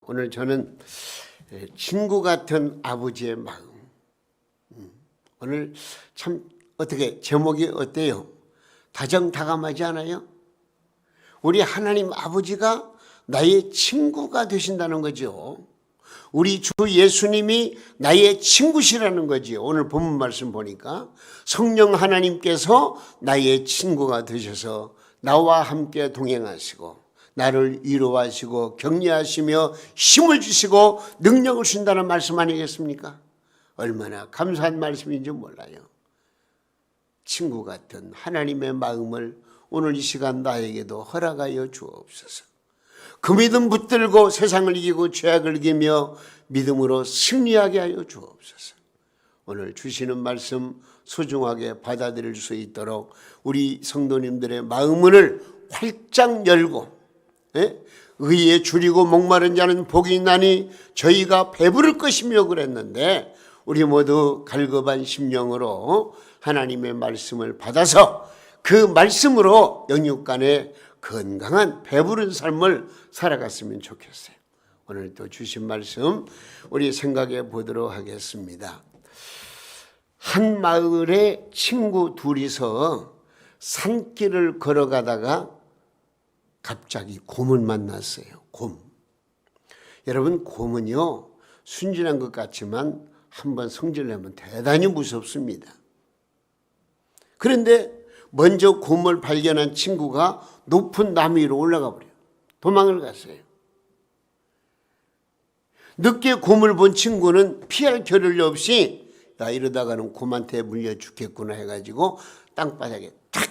오늘 저는 친구 같은 아버지의 마음. 오늘 참 어떻게 제목이 어때요? 다정다감하지 않아요? 우리 하나님 아버지가 나의 친구가 되신다는 거죠. 우리 주 예수님이 나의 친구시라는 거지요. 오늘 본문 말씀 보니까 성령 하나님께서 나의 친구가 되셔서 나와 함께 동행하시고 나를 위로하시고 격려하시며 힘을 주시고 능력을 주신다는 말씀 아니겠습니까? 얼마나 감사한 말씀인지 몰라요. 친구 같은 하나님의 마음을 오늘 이 시간 나에게도 허락하여 주옵소서. 그 믿음 붙들고 세상을 이기고 죄악을 이기며 믿음으로 승리하게 하여 주옵소서. 오늘 주시는 말씀 소중하게 받아들일 수 있도록 우리 성도님들의 마음문을 활짝 열고 의에 줄이고 목마른 자는 복이 있나니 저희가 배부를 것이며 그랬는데 우리 모두 갈급한 심령으로 하나님의 말씀을 받아서 그 말씀으로 영육간에 건강한 배부른 삶을 살아갔으면 좋겠어요. 오늘 또 주신 말씀 우리 생각해 보도록 하겠습니다. 한 마을에 친구 둘이서 산길을 걸어가다가 갑자기 곰을 만났어요. 곰. 여러분, 곰은요 순진한 것 같지만 한번 성질내면 대단히 무섭습니다. 그런데 먼저 곰을 발견한 친구가 높은 나무 위로 올라가 버려요. 도망을 갔어요. 늦게 곰을 본 친구는 피할 겨를이 없이 야, 이러다가는 곰한테 물려 죽겠구나 해가지고 땅바닥에 탁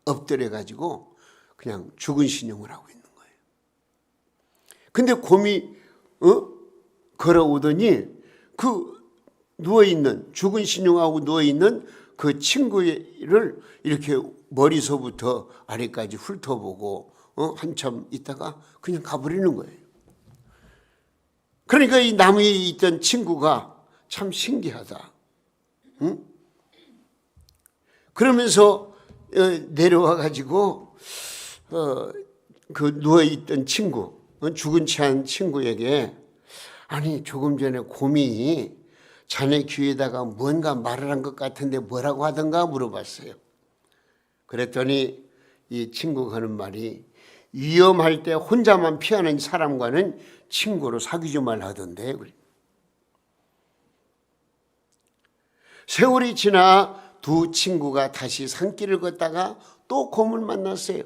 엎드려가지고 그냥 죽은 신용을 하고 있는 거예요. 근데 곰이 걸어오더니 그 누워있는 죽은 신용하고 누워있는 그 친구를 이렇게 머리서부터 아래까지 훑어보고 한참 있다가 그냥 가버리는 거예요. 그러니까 이 나무 위에 있던 친구가 참 신기하다. 응? 그러면서 내려와가지고 그 누워있던 친구, 죽은 채 한 친구에게 아니 조금 전에 곰이 자네 귀에다가 뭔가 말을 한 것 같은데 뭐라고 하던가 물어봤어요. 그랬더니 이 친구가 하는 말이 위험할 때 혼자만 피하는 사람과는 친구로 사귀지 말라 하던데. 세월이 지나 두 친구가 다시 산길을 걷다가 또 곰을 만났어요.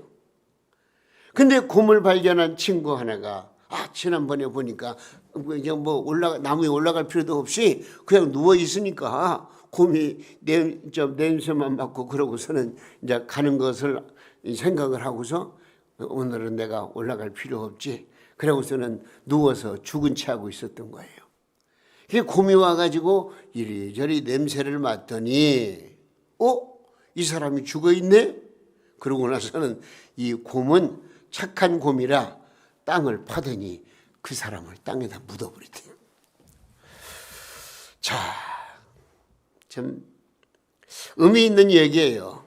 근데 곰을 발견한 친구 하나가 지난번에 보니까 그냥 나무에 올라갈 필요도 없이 그냥 누워 있으니까 곰이 냄새만 맡고 그러고서는 이제 가는 것을 생각을 하고서 오늘은 내가 올라갈 필요 없지. 그러고서는 누워서 죽은 채 하고 있었던 거예요. 그게 곰이 와가지고 이리저리 냄새를 맡더니 이 사람이 죽어 있네? 그러고 나서는 이 곰은 착한 곰이라 땅을 파더니 그 사람을 땅에다 묻어버리대요. 자, 참 의미 있는 얘기예요.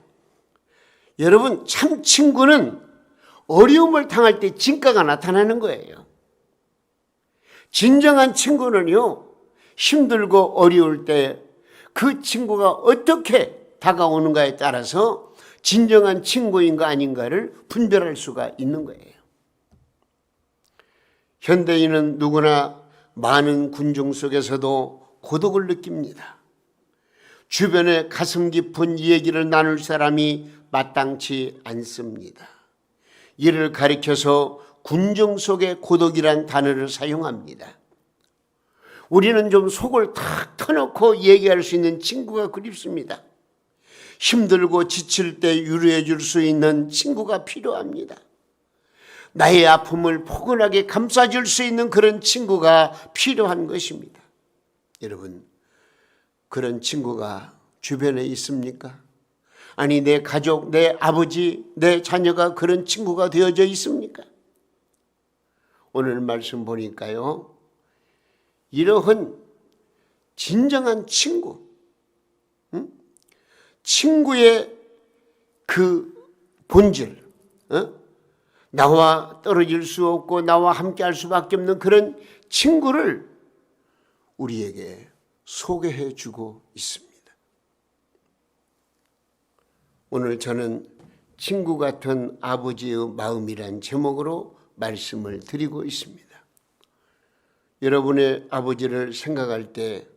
여러분, 참 친구는 어려움을 당할 때 진가가 나타나는 거예요. 진정한 친구는요, 힘들고 어려울 때 그 친구가 어떻게 다가오는가에 따라서 진정한 친구인가 아닌가를 분별할 수가 있는 거예요. 현대인은 누구나 많은 군중 속에서도 고독을 느낍니다. 주변에 가슴 깊은 얘기를 나눌 사람이 마땅치 않습니다. 이를 가리켜서 군중 속의 고독이란 단어를 사용합니다. 우리는 좀 속을 탁 터놓고 얘기할 수 있는 친구가 그립습니다. 힘들고 지칠 때 위로해 줄 수 있는 친구가 필요합니다. 나의 아픔을 포근하게 감싸줄 수 있는 그런 친구가 필요한 것입니다. 여러분, 그런 친구가 주변에 있습니까? 아니, 내 가족, 내 아버지, 내 자녀가 그런 친구가 되어져 있습니까? 오늘 말씀 보니까요, 이러한 진정한 친구, 친구의 그 본질, 나와 떨어질 수 없고 나와 함께 할 수밖에 없는 그런 친구를 우리에게 소개해 주고 있습니다. 오늘 저는 친구 같은 아버지의 마음이란 제목으로 말씀을 드리고 있습니다. 여러분의 아버지를 생각할 때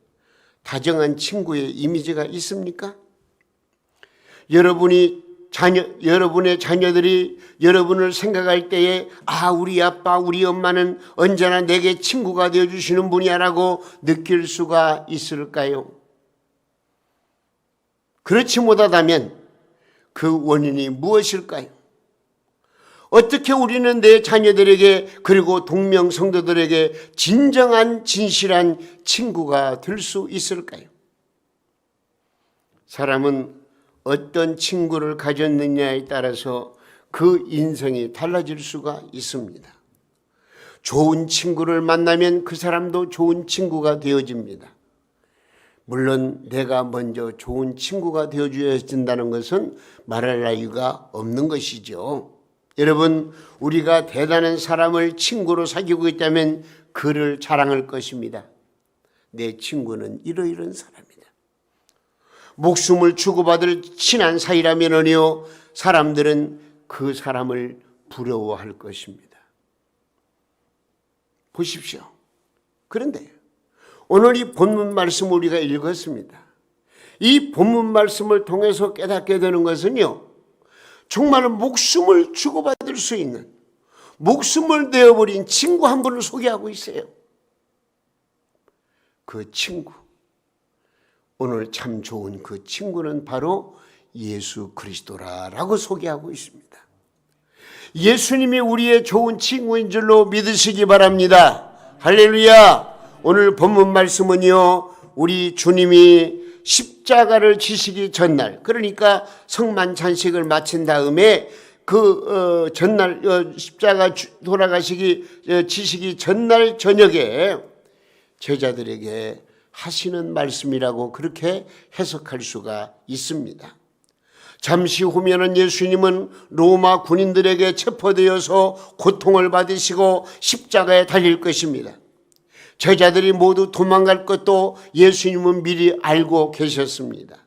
다정한 친구의 이미지가 있습니까? 여러분의 자녀들이 여러분을 생각할 때에 우리 아빠, 우리 엄마는 언제나 내게 친구가 되어주시는 분이야라고 느낄 수가 있을까요? 그렇지 못하다면 그 원인이 무엇일까요? 어떻게 우리는 내 자녀들에게 그리고 동명 성도들에게 진정한 진실한 친구가 될 수 있을까요? 사람은 어떤 친구를 가졌느냐에 따라서 그 인생이 달라질 수가 있습니다. 좋은 친구를 만나면 그 사람도 좋은 친구가 되어집니다. 물론 내가 먼저 좋은 친구가 되어줘야 된다는 것은 말할 나위가 없는 것이죠. 여러분, 우리가 대단한 사람을 친구로 사귀고 있다면 그를 자랑할 것입니다. 내 친구는 이러이러한 사람이다. 목숨을 주고받을 친한 사이라면요, 사람들은 그 사람을 부러워할 것입니다. 보십시오. 그런데 오늘 이 본문 말씀을 우리가 읽었습니다. 이 본문 말씀을 통해서 깨닫게 되는 것은요, 정말 목숨을 주고받을 수 있는, 목숨을 내어버린 친구 한 분을 소개하고 있어요. 그 친구, 오늘 참 좋은 그 친구는 바로 예수 그리스도라고 소개하고 있습니다. 예수님이 우리의 좋은 친구인 줄로 믿으시기 바랍니다. 할렐루야. 오늘 본문 말씀은요, 우리 주님이 십자가를 지시기 전날, 그러니까 성만찬식을 마친 다음에 그 전날 십자가 돌아가시기 지시기 전날 저녁에 제자들에게 하시는 말씀이라고 그렇게 해석할 수가 있습니다. 잠시 후면은 예수님은 로마 군인들에게 체포되어서 고통을 받으시고 십자가에 달릴 것입니다. 제자들이 모두 도망갈 것도 예수님은 미리 알고 계셨습니다.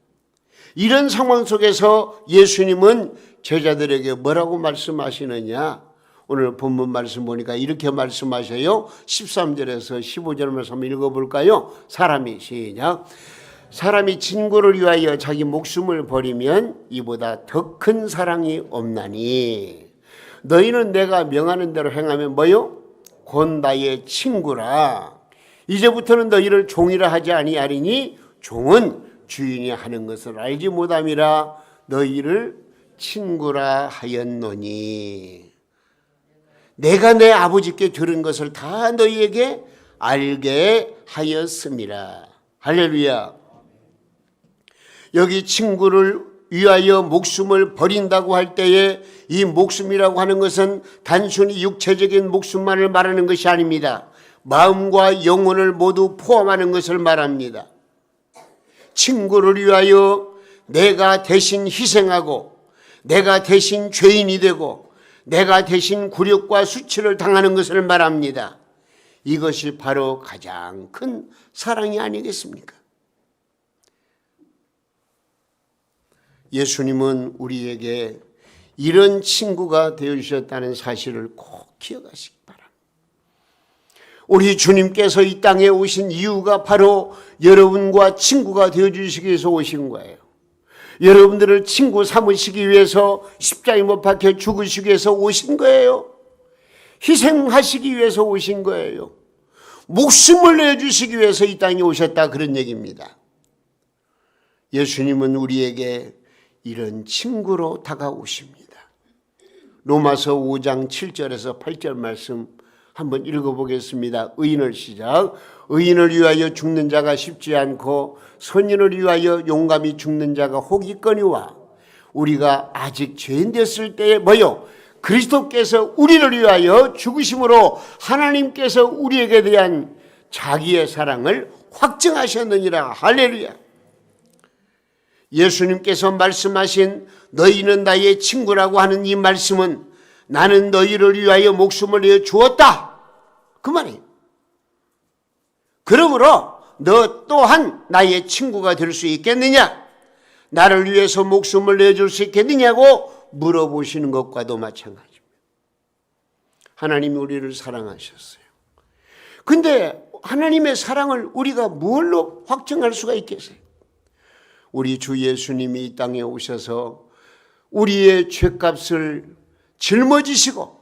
이런 상황 속에서 예수님은 제자들에게 뭐라고 말씀하시느냐? 오늘 본문 말씀 보니까 이렇게 말씀하셔요. 13절에서 15절 말씀 한번 읽어볼까요? 시작. 사람이 친구를 위하여 자기 목숨을 버리면 이보다 더 큰 사랑이 없나니 너희는 내가 명하는 대로 행하면 뭐요? 곧 나의 친구라. 이제부터는 너희를 종이라 하지 아니하리니 종은 주인이 하는 것을 알지 못함이라 너희를 친구라 하였노니. 내가 내 아버지께 들은 것을 다 너희에게 알게 하였음이라. 할렐루야. 여기 친구를 위하여 목숨을 버린다고 할 때에 이 목숨이라고 하는 것은 단순히 육체적인 목숨만을 말하는 것이 아닙니다. 마음과 영혼을 모두 포함하는 것을 말합니다. 친구를 위하여 내가 대신 희생하고 내가 대신 죄인이 되고 내가 대신 굴욕과 수치를 당하는 것을 말합니다. 이것이 바로 가장 큰 사랑이 아니겠습니까? 예수님은 우리에게 이런 친구가 되어주셨다는 사실을 꼭 기억하시기 바랍니다. 우리 주님께서 이 땅에 오신 이유가 바로 여러분과 친구가 되어주시기 위해서 오신 거예요. 여러분들을 친구 삼으시기 위해서 십자가에 못 박혀 죽으시기 위해서 오신 거예요. 희생하시기 위해서 오신 거예요. 목숨을 내주시기 위해서 이 땅에 오셨다, 그런 얘기입니다. 예수님은 우리에게 이런 친구로 다가오십니다. 로마서 5장 7절에서 8절 말씀 한번 읽어보겠습니다. 의인을 시작. 의인을 위하여 죽는 자가 쉽지 않고 선인을 위하여 용감히 죽는 자가 혹이거니와 우리가 아직 죄인 됐을 때에 뭐요? 그리스도께서 우리를 위하여 죽으심으로 하나님께서 우리에게 대한 자기의 사랑을 확증하셨느니라. 할렐루야. 예수님께서 말씀하신 너희는 나의 친구라고 하는 이 말씀은 나는 너희를 위하여 목숨을 내어 주었다. 그 말이에요. 그러므로 너 또한 나의 친구가 될 수 있겠느냐? 나를 위해서 목숨을 내줄 수 있겠느냐고 물어보시는 것과도 마찬가지입니다. 하나님이 우리를 사랑하셨어요. 근데 하나님의 사랑을 우리가 뭘로 확증할 수가 있겠어요? 우리 주 예수님이 이 땅에 오셔서 우리의 죄값을 짊어지시고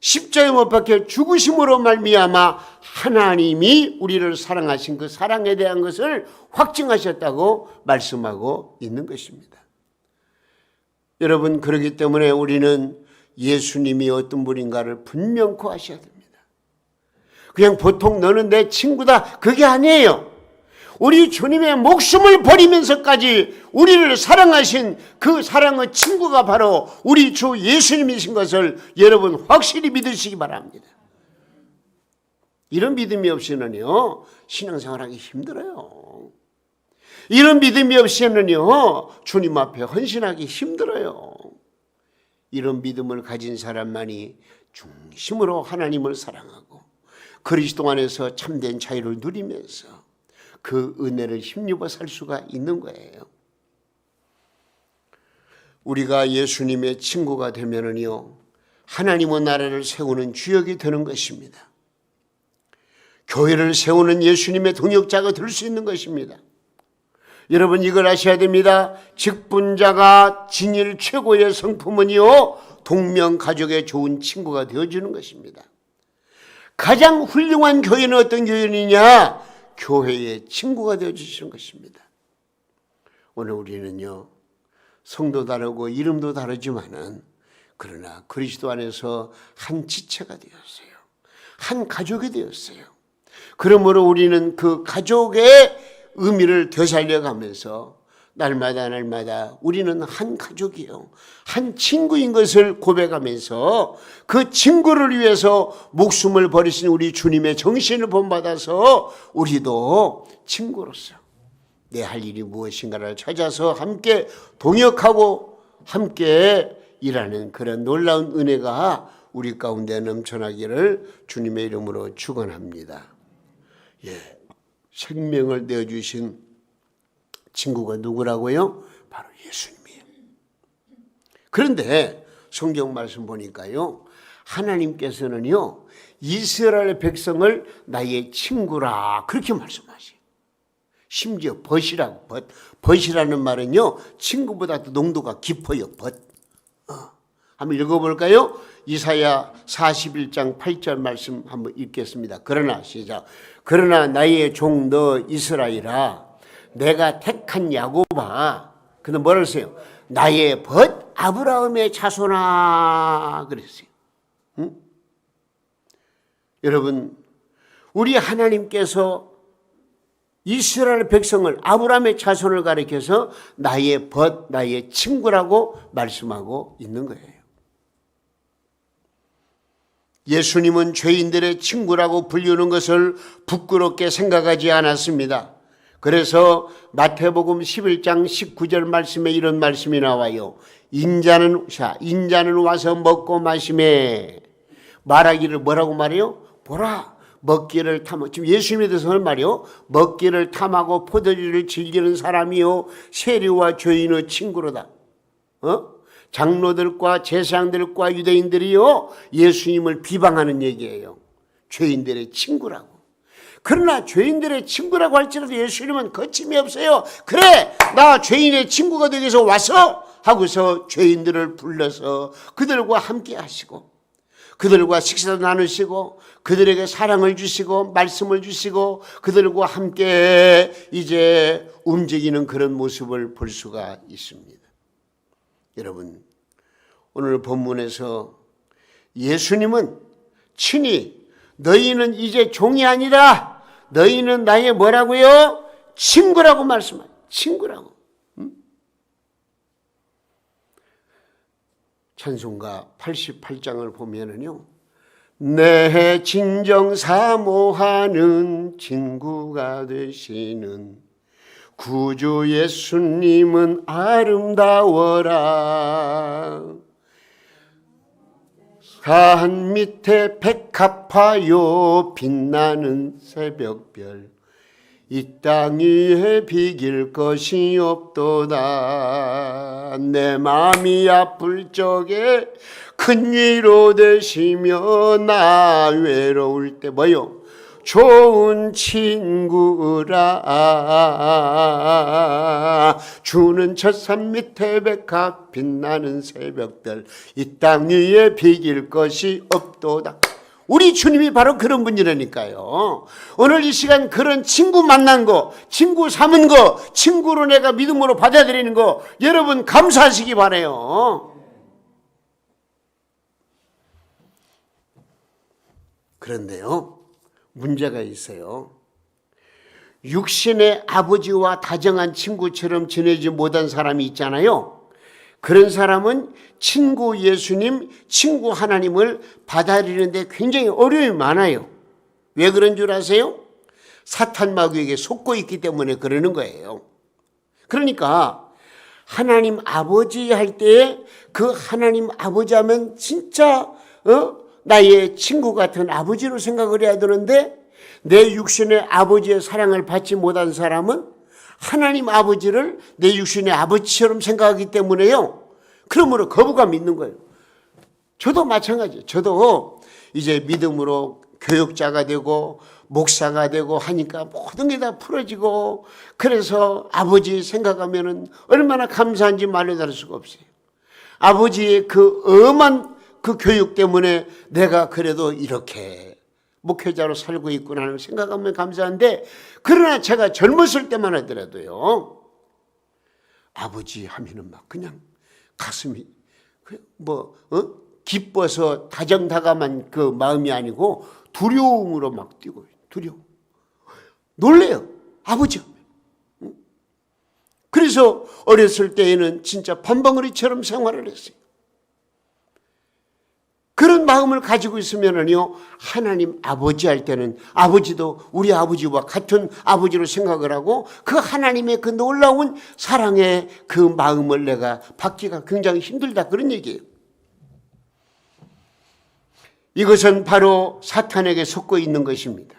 십자가에 못 박혀 죽으심으로 말미암아 하나님이 우리를 사랑하신 그 사랑에 대한 것을 확증하셨다고 말씀하고 있는 것입니다. 여러분, 그렇기 때문에 우리는 예수님이 어떤 분인가를 분명코 아셔야 됩니다. 그냥 보통 너는 내 친구다, 그게 아니에요. 우리 주님의 목숨을 버리면서까지 우리를 사랑하신 그 사랑의 친구가 바로 우리 주 예수님이신 것을 여러분 확실히 믿으시기 바랍니다. 이런 믿음이 없이는요, 신앙생활하기 힘들어요. 이런 믿음이 없이는요, 주님 앞에 헌신하기 힘들어요. 이런 믿음을 가진 사람만이 중심으로 하나님을 사랑하고 그리스도 안에서 참된 자유를 누리면서 그 은혜를 힘입어 살 수가 있는 거예요. 우리가 예수님의 친구가 되면은요, 하나님의 나라를 세우는 주역이 되는 것입니다. 교회를 세우는 예수님의 동역자가 될 수 있는 것입니다. 여러분, 이걸 아셔야 됩니다. 직분자가 지닐 최고의 성품은요, 동명가족의 좋은 친구가 되어주는 것입니다. 가장 훌륭한 교회는 어떤 교회이냐? 교회의 친구가 되어주시는 것입니다. 오늘 우리는요, 성도 다르고 이름도 다르지만은 그러나 그리스도 안에서 한 지체가 되었어요. 한 가족이 되었어요. 그러므로 우리는 그 가족의 의미를 되살려가면서 날마다 우리는 한 가족이요, 한 친구인 것을 고백하면서 그 친구를 위해서 목숨을 버리신 우리 주님의 정신을 본받아서 우리도 친구로서 내 할 일이 무엇인가를 찾아서 함께 동역하고 함께 일하는 그런 놀라운 은혜가 우리 가운데 넘쳐나기를 주님의 이름으로 축원합니다. 생명을 내어주신 친구가 누구라고요? 바로 예수님이에요. 그런데 성경 말씀 보니까요, 하나님께서는요, 이스라엘 백성을 나의 친구라 그렇게 말씀하세요. 심지어 벗이라고, 벗이라는 말은요, 친구보다 도 농도가 깊어요. 벗. 한번 읽어볼까요? 이사야 41장 8절 말씀 한번 읽겠습니다. 그러나 시작. 그러나 나의 종 너 이스라엘아, 내가 택한 야곱아, 근데 뭐라 했어요? 나의 벗 아브라함의 자손아 그랬어요. 응? 여러분, 우리 하나님께서 이스라엘 백성을, 아브라함의 자손을 가리켜서 나의 벗, 나의 친구라고 말씀하고 있는 거예요. 예수님은 죄인들의 친구라고 불리는 것을 부끄럽게 생각하지 않았습니다. 그래서 마태복음 11장 19절 말씀에 이런 말씀이 나와요. 인자는 와서 먹고 마시매 말하기를 뭐라고 말해요? 보라, 먹기를 탐하고, 지금 예수님에 대해서 하는 말이요, 먹기를 탐하고 포도주를 즐기는 사람이요 세리와 죄인의 친구로다. 장로들과 제사장들과 유대인들이요 예수님을 비방하는 얘기예요. 죄인들의 친구라고. 그러나 죄인들의 친구라고 할지라도 예수님은 거침이 없어요. 그래, 나 죄인의 친구가 되기 위해서 와서 하고서 죄인들을 불러서 그들과 함께 하시고 그들과 식사도 나누시고 그들에게 사랑을 주시고 말씀을 주시고 그들과 함께 이제 움직이는 그런 모습을 볼 수가 있습니다. 여러분, 오늘 본문에서 예수님은 친히 너희는 이제 종이 아니라 너희는 나의 뭐라고요? 친구라고 말씀하세요. 친구라고. 찬송가 88장을 보면은요, 내 진정 사모하는 친구가 되시는 구주 예수님은 아름다워라. 산 밑에 백합화요 빛나는 새벽별 이 땅 위에 비길 것이 없도다. 내 마음이 아플 적에 큰 위로 되시며 나 외로울 때 뭐요? 좋은 친구라. 주는 젖산 밑에 백합 빛나는 새벽들 이 땅 위에 비길 것이 없도다. 우리 주님이 바로 그런 분이라니까요. 오늘 이 시간 그런 친구 만난 거, 친구 삼은 거, 친구로 내가 믿음으로 받아들이는 거 여러분 감사하시기 바라요. 그런데요, 문제가 있어요. 육신의 아버지와 다정한 친구처럼 지내지 못한 사람이 있잖아요. 그런 사람은 친구 예수님, 친구 하나님을 받아들이는데 굉장히 어려움이 많아요. 왜 그런 줄 아세요? 사탄 마귀에게 속고 있기 때문에 그러는 거예요. 그러니까 하나님 아버지 할 때 그 하나님 아버지 하면 진짜 나의 친구 같은 아버지로 생각을 해야 되는데 내 육신의 아버지의 사랑을 받지 못한 사람은 하나님 아버지를 내 육신의 아버지처럼 생각하기 때문에요. 그러므로 거부감이 있는 거예요. 저도 마찬가지예요. 저도 이제 믿음으로 교육자가 되고 목사가 되고 하니까 모든 게 다 풀어지고 그래서 아버지 생각하면은 얼마나 감사한지 말해달릴 수가 없어요. 아버지의 그 엄한 그 교육 때문에 내가 그래도 이렇게 목회자로 살고 있구나 하는 생각하면 감사한데 그러나 제가 젊었을 때만 하더라도요. 아버지 하면은 막 그냥 가슴이 기뻐서 다정다감한 그 마음이 아니고 두려움으로 막 뛰고 두려움. 놀래요. 아버지. 그래서 어렸을 때에는 진짜 밤벙어리처럼 생활을 했어요. 그런 마음을 가지고 있으면은요, 하나님 아버지 할 때는 아버지도 우리 아버지와 같은 아버지로 생각을 하고 그 하나님의 그 놀라운 사랑의 그 마음을 내가 받기가 굉장히 힘들다. 그런 얘기예요. 이것은 바로 사탄에게 속고 있는 것입니다.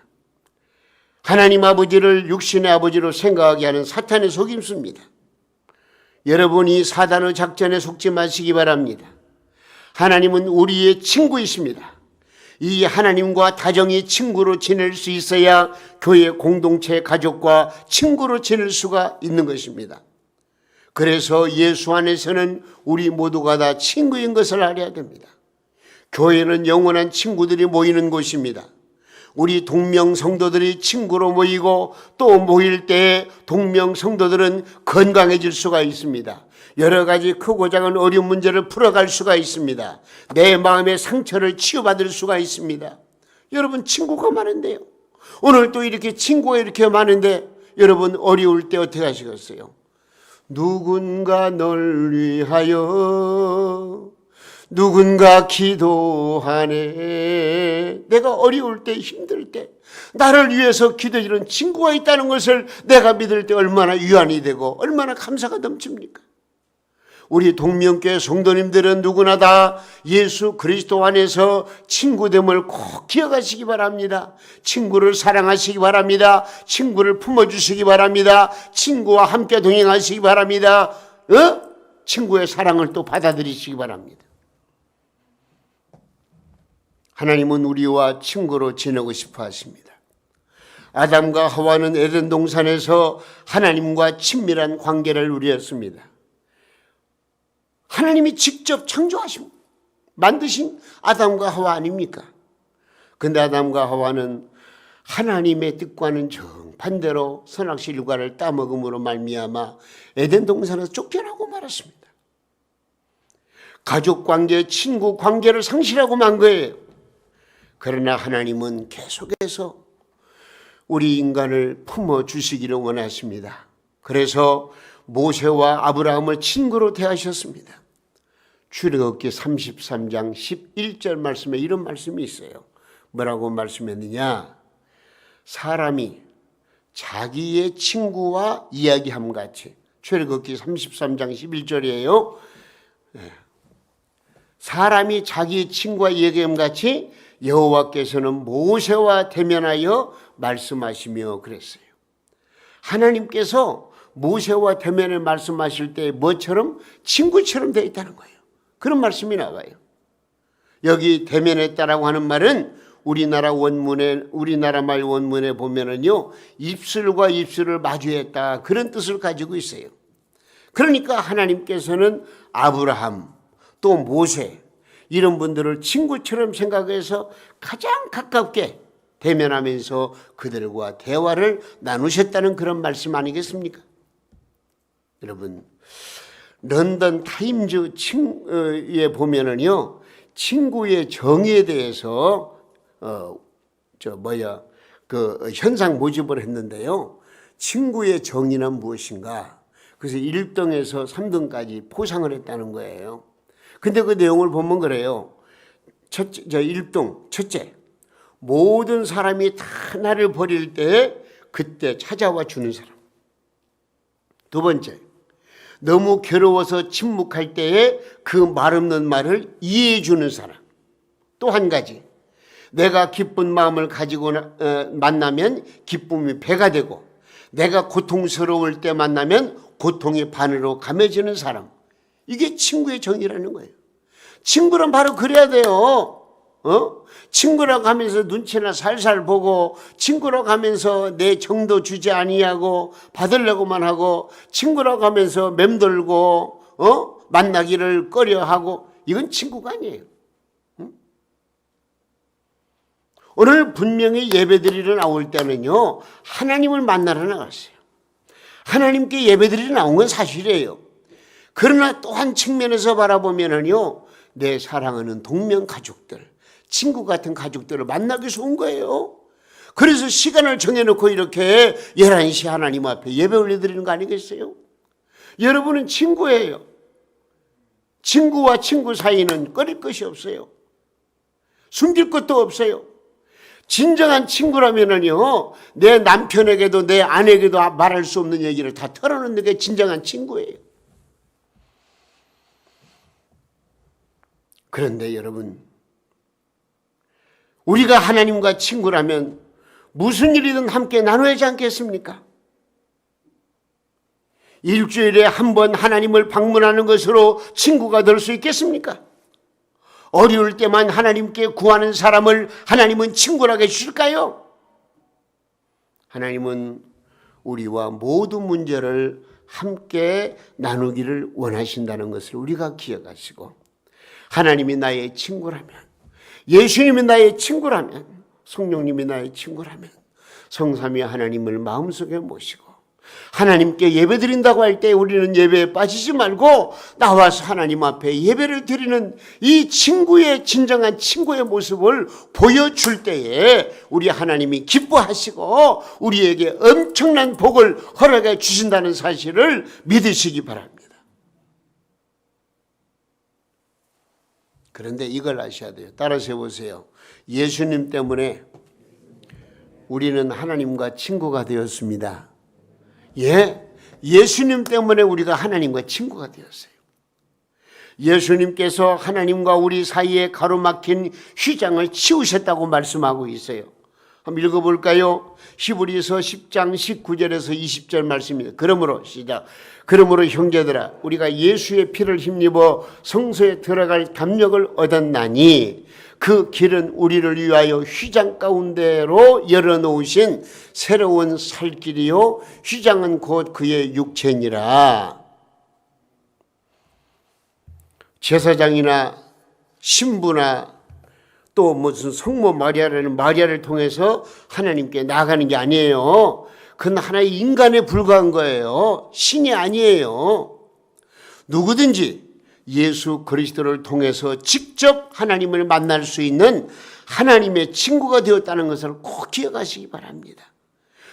하나님 아버지를 육신의 아버지로 생각하게 하는 사탄의 속임수입니다. 여러분이 사단의 작전에 속지 마시기 바랍니다. 하나님은 우리의 친구이십니다. 이 하나님과 다정히 친구로 지낼 수 있어야 교회 공동체 가족과 친구로 지낼 수가 있는 것입니다. 그래서 예수 안에서는 우리 모두가 다 친구인 것을 알아야 됩니다. 교회는 영원한 친구들이 모이는 곳입니다. 우리 동명 성도들이 친구로 모이고 또 모일 때 동명 성도들은 건강해질 수가 있습니다. 여러 가지 크고 작은 어려운 문제를 풀어갈 수가 있습니다. 내 마음의 상처를 치유받을 수가 있습니다. 여러분 친구가 많은데요. 오늘 또 이렇게 친구가 이렇게 많은데 여러분 어려울 때 어떻게 하시겠어요? 누군가 널 위하여 누군가 기도하네. 내가 어려울 때 힘들 때 나를 위해서 기도해 주는 친구가 있다는 것을 내가 믿을 때 얼마나 위안이 되고 얼마나 감사가 넘칩니까? 우리 동명교회 성도님들은 누구나 다 예수 그리스도 안에서 친구됨을 꼭 기억하시기 바랍니다. 친구를 사랑하시기 바랍니다. 친구를 품어주시기 바랍니다. 친구와 함께 동행하시기 바랍니다. 친구의 사랑을 또 받아들이시기 바랍니다. 하나님은 우리와 친구로 지내고 싶어 하십니다. 아담과 하와는 에덴 동산에서 하나님과 친밀한 관계를 누렸습니다. 하나님이 직접 창조하신 만드신 아담과 하와 아닙니까? 근데 아담과 하와는 하나님의 뜻과는 정반대로 선악실 일과를 따먹음으로 말미암아 에덴 동산에서 쫓겨나고 말았습니다. 가족 관계, 친구 관계를 상실하고 만 거예요. 그러나 하나님은 계속해서 우리 인간을 품어주시기를 원하십니다. 그래서 모세와 아브라함을 친구로 대하셨습니다. 출애굽기 33장 11절 말씀에 이런 말씀이 있어요. 뭐라고 말씀했느냐? 사람이 자기의 친구와 이야기함 같이. 출애굽기 33장 11절이에요. 사람이 자기 친구와 얘기함같이 여호와께서는 모세와 대면하여 말씀하시며 그랬어요. 하나님께서 모세와 대면에 말씀하실 때 뭐처럼? 친구처럼 되어 있다는 거예요. 그런 말씀이 나와요. 여기 대면했다라고 하는 말은 우리나라 말 원문에 보면은요, 입술과 입술을 마주했다, 그런 뜻을 가지고 있어요. 그러니까 하나님께서는 아브라함, 또 모세, 이런 분들을 친구처럼 생각해서 가장 가깝게 대면하면서 그들과 대화를 나누셨다는 그런 말씀 아니겠습니까? 여러분, 런던 타임즈에 보면은요, 친구의 정의에 대해서 현상 모집을 했는데요. 친구의 정의는 무엇인가? 그래서 1등에서 3등까지 포상을 했다는 거예요. 근데 그 내용을 보면 그래요. 1등, 첫째, 모든 사람이 다 나를 버릴 때 그때 찾아와 주는 사람. 두 번째, 너무 괴로워서 침묵할 때에 그 말 없는 말을 이해해 주는 사람. 또 한 가지, 내가 기쁜 마음을 가지고 만나면 기쁨이 배가 되고, 내가 고통스러울 때 만나면 고통이 반으로 감해지는 사람. 이게 친구의 정의라는 거예요. 친구는 바로 그래야 돼요. 친구라고 하면서 눈치나 살살 보고, 친구라고 하면서 내 정도 주지 아니하고 받으려고만 하고, 친구라고 하면서 맴돌고 만나기를 꺼려하고, 이건 친구가 아니에요. 오늘 분명히 예배드리러 나올 때는요, 하나님을 만나러 나갔어요. 하나님께 예배드리러 나온 건 사실이에요. 그러나 또 한 측면에서 바라보면은요, 내 사랑하는 동명 가족들, 친구 같은 가족들을 만나기 위해서 온 거예요. 그래서 시간을 정해놓고 이렇게 11시 하나님 앞에 예배 올려드리는 거 아니겠어요? 여러분은 친구예요. 친구와 친구 사이는 꺼릴 것이 없어요. 숨길 것도 없어요. 진정한 친구라면은요, 내 남편에게도 내 아내에게도 말할 수 없는 얘기를 다 털어놓는 게 진정한 친구예요. 그런데 여러분, 우리가 하나님과 친구라면 무슨 일이든 함께 나눠야지 않겠습니까? 일주일에 한 번 하나님을 방문하는 것으로 친구가 될 수 있겠습니까? 어려울 때만 하나님께 구하는 사람을 하나님은 친구라고 해주실까요? 하나님은 우리와 모든 문제를 함께 나누기를 원하신다는 것을 우리가 기억하시고, 하나님이 나의 친구라면, 예수님이 나의 친구라면, 성령님이 나의 친구라면 성삼위 하나님을 마음속에 모시고 하나님께 예배드린다고 할 때 우리는 예배에 빠지지 말고 나와서 하나님 앞에 예배를 드리는 이 친구의, 진정한 친구의 모습을 보여줄 때에 우리 하나님이 기뻐하시고 우리에게 엄청난 복을 허락해 주신다는 사실을 믿으시기 바랍니다. 그런데 이걸 아셔야 돼요. 따라서 해보세요. 예수님 때문에 우리는 하나님과 친구가 되었습니다. 예수님 때문에 우리가 하나님과 친구가 되었어요. 예수님께서 하나님과 우리 사이에 가로막힌 휘장을 치우셨다고 말씀하고 있어요. 한번 읽어볼까요? 히브리서 10장 19절에서 20절 말씀입니다. 그러므로 형제들아, 우리가 예수의 피를 힘입어 성소에 들어갈 담력을 얻었나니 그 길은 우리를 위하여 휘장 가운데로 열어놓으신 새로운 살 길이요, 휘장은 곧 그의 육체니라. 제사장이나 신부나 또 무슨 성모 마리아를 통해서 하나님께 나아가는 게 아니에요. 그건 하나의 인간에 불과한 거예요. 신이 아니에요. 누구든지 예수 그리스도를 통해서 직접 하나님을 만날 수 있는 하나님의 친구가 되었다는 것을 꼭 기억하시기 바랍니다.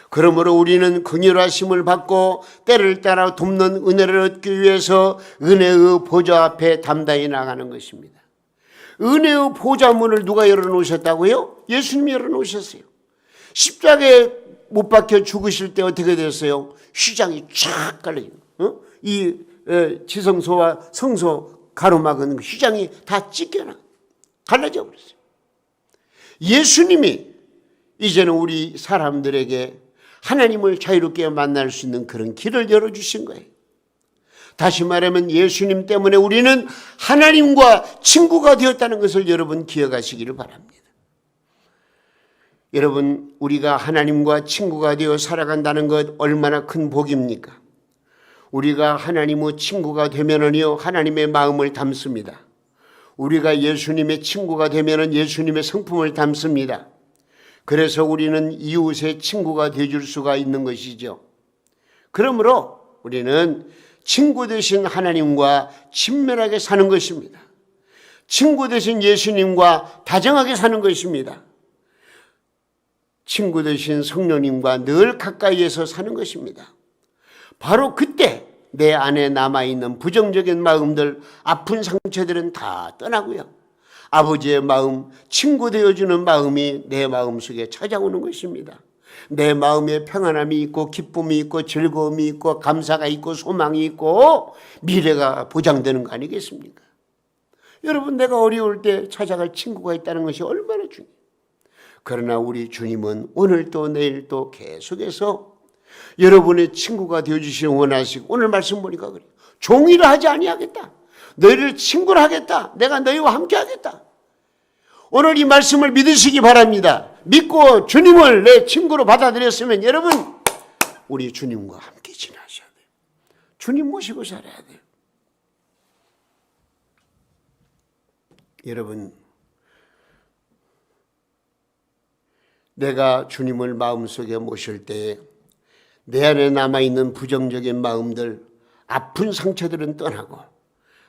그러므로 우리는 긍휼하심을 받고 때를 따라 돕는 은혜를 얻기 위해서 은혜의 보좌 앞에 담당해 나가는 것입니다. 은혜의 보좌문을 누가 열어놓으셨다고요? 예수님이 열어놓으셨어요. 십자가에 못 박혀 죽으실 때 어떻게 됐어요? 휘장이 쫙 깔려요. 이 지성소와 성소 가로막은 휘장이 다 찢겨나 갈라져 버렸어요. 예수님이 이제는 우리 사람들에게 하나님을 자유롭게 만날 수 있는 그런 길을 열어주신 거예요. 다시 말하면 예수님 때문에 우리는 하나님과 친구가 되었다는 것을 여러분 기억하시기를 바랍니다. 여러분, 우리가 하나님과 친구가 되어 살아간다는 것 얼마나 큰 복입니까? 우리가 하나님의 친구가 되면은요, 하나님의 마음을 담습니다. 우리가 예수님의 친구가 되면은 예수님의 성품을 담습니다. 그래서 우리는 이웃의 친구가 되어줄 수가 있는 것이죠. 그러므로 우리는 친구 되신 하나님과 친밀하게 사는 것입니다. 친구 되신 예수님과 다정하게 사는 것입니다. 친구 되신 성령님과 늘 가까이에서 사는 것입니다. 바로 그때 내 안에 남아있는 부정적인 마음들, 아픈 상처들은 다 떠나고요. 아버지의 마음, 친구 되어주는 마음이 내 마음속에 찾아오는 것입니다. 내 마음에 평안함이 있고 기쁨이 있고 즐거움이 있고 감사가 있고 소망이 있고 미래가 보장되는 거 아니겠습니까? 여러분, 내가 어려울 때 찾아갈 친구가 있다는 것이 얼마나 중요해요. 그러나 우리 주님은 오늘도 내일도 계속해서 여러분의 친구가 되어주시는 원하시고, 오늘 말씀 보니까 그래요. 종이라 하지 아니하겠다. 너희를 친구로 하겠다. 내가 너희와 함께 하겠다. 오늘 이 말씀을 믿으시기 바랍니다. 믿고 주님을 내 친구로 받아들였으면 여러분, 우리 주님과 함께 지나셔야 돼요. 주님 모시고 살아야 돼요. 여러분, 내가 주님을 마음속에 모실 때 내 안에 남아있는 부정적인 마음들, 아픈 상처들은 떠나고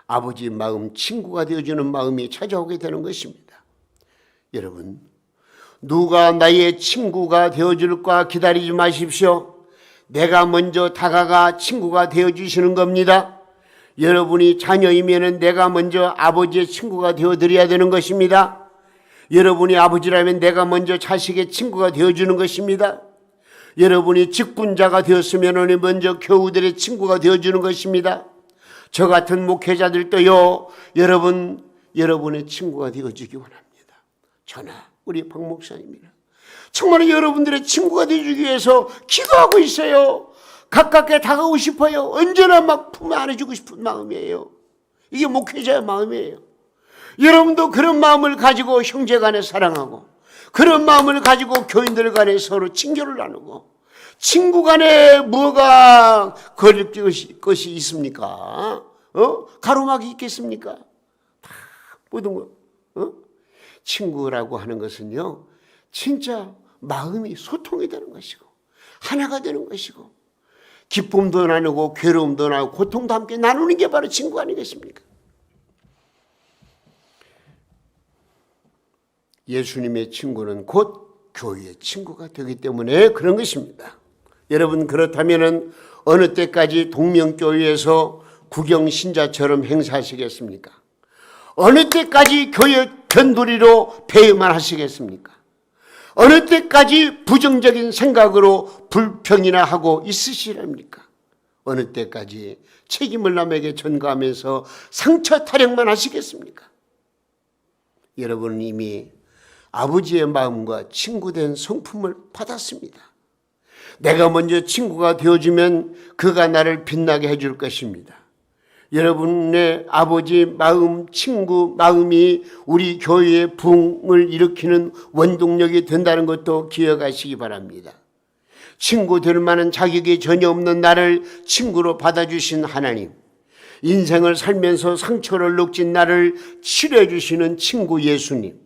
아버지 마음, 친구가 되어주는 마음이 찾아오게 되는 것입니다. 여러분, 누가 나의 친구가 되어줄까 기다리지 마십시오. 내가 먼저 다가가 친구가 되어주시는 겁니다. 여러분이 자녀이면 내가 먼저 아버지의 친구가 되어드려야 되는 것입니다. 여러분이 아버지라면 내가 먼저 자식의 친구가 되어주는 것입니다. 여러분이 직분자가 되었으면 먼저 교우들의 친구가 되어주는 것입니다. 저 같은 목회자들도요, 여러분의 친구가 되어주기 원합니다. 저나 우리 박 목사님이나 정말 여러분들의 친구가 되어주기 위해서 기도하고 있어요. 가깝게 다가오고 싶어요. 언제나 막 품 안아주고 싶은 마음이에요. 이게 목회자의 마음이에요. 여러분도 그런 마음을 가지고 형제간에 사랑하고, 그런 마음을 가지고 교인들 간에 서로 친교를 나누고, 친구 간에 뭐가 거릴 것이 있습니까? 가로막이 있겠습니까? 다 모든 거. 친구라고 하는 것은요, 진짜 마음이 소통이 되는 것이고 하나가 되는 것이고, 기쁨도 나누고 괴로움도 나누고 고통도 함께 나누는 게 바로 친구 아니겠습니까? 예수님의 친구는 곧 교회의 친구가 되기 때문에 그런 것입니다. 여러분, 그렇다면 어느 때까지 동명교회에서 구경신자처럼 행사하시겠습니까? 어느 때까지 교회 변두리로 배회만 하시겠습니까? 어느 때까지 부정적인 생각으로 불평이나 하고 있으시랍니까? 어느 때까지 책임을 남에게 전가하면서 상처 타령만 하시겠습니까? 여러분은 이미 아버지의 마음과 친구된 성품을 받았습니다. 내가 먼저 친구가 되어주면 그가 나를 빛나게 해줄 것입니다. 여러분의 아버지 마음, 친구 마음이 우리 교회의 부흥을 일으키는 원동력이 된다는 것도 기억하시기 바랍니다. 친구 될 만한 자격이 전혀 없는 나를 친구로 받아주신 하나님, 인생을 살면서 상처를 녹진 나를 치료해 주시는 친구 예수님,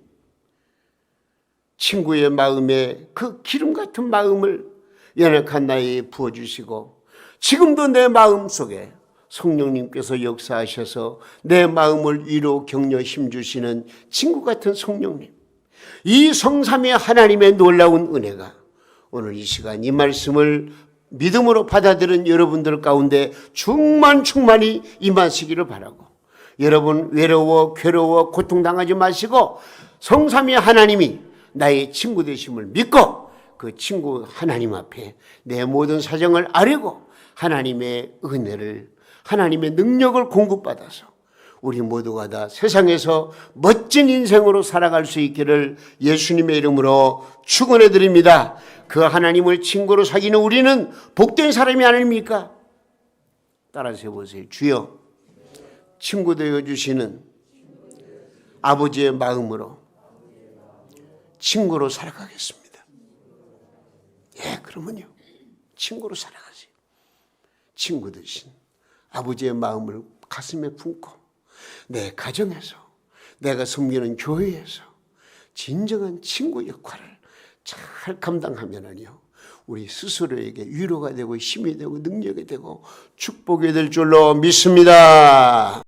친구의 마음에 그 기름 같은 마음을 연약한 나에게 부어주시고, 지금도 내 마음속에 성령님께서 역사하셔서 내 마음을 위로 격려 힘주시는 친구 같은 성령님, 이 성삼위 하나님의 놀라운 은혜가 오늘 이 시간 이 말씀을 믿음으로 받아들인 여러분들 가운데 충만히 임하시기를 바라고, 여러분 외로워 괴로워 고통당하지 마시고 성삼위 하나님이 나의 친구 되심을 믿고 그 친구 하나님 앞에 내 모든 사정을 아뢰고 하나님의 은혜를, 하나님의 능력을 공급받아서 우리 모두가 다 세상에서 멋진 인생으로 살아갈 수 있기를 예수님의 이름으로 축원해 드립니다. 그 하나님을 친구로 사귀는 우리는 복된 사람이 아닙니까? 따라서 해보세요. 주여, 친구 되어주시는 아버지의 마음으로 친구로 살아가겠습니다. 예, 그러면요, 친구로 살아가세요. 친구 되신 아버지의 마음을 가슴에 품고 내 가정에서, 내가 섬기는 교회에서 진정한 친구 역할을 잘 감당하면은요, 우리 스스로에게 위로가 되고 힘이 되고 능력이 되고 축복이 될 줄로 믿습니다.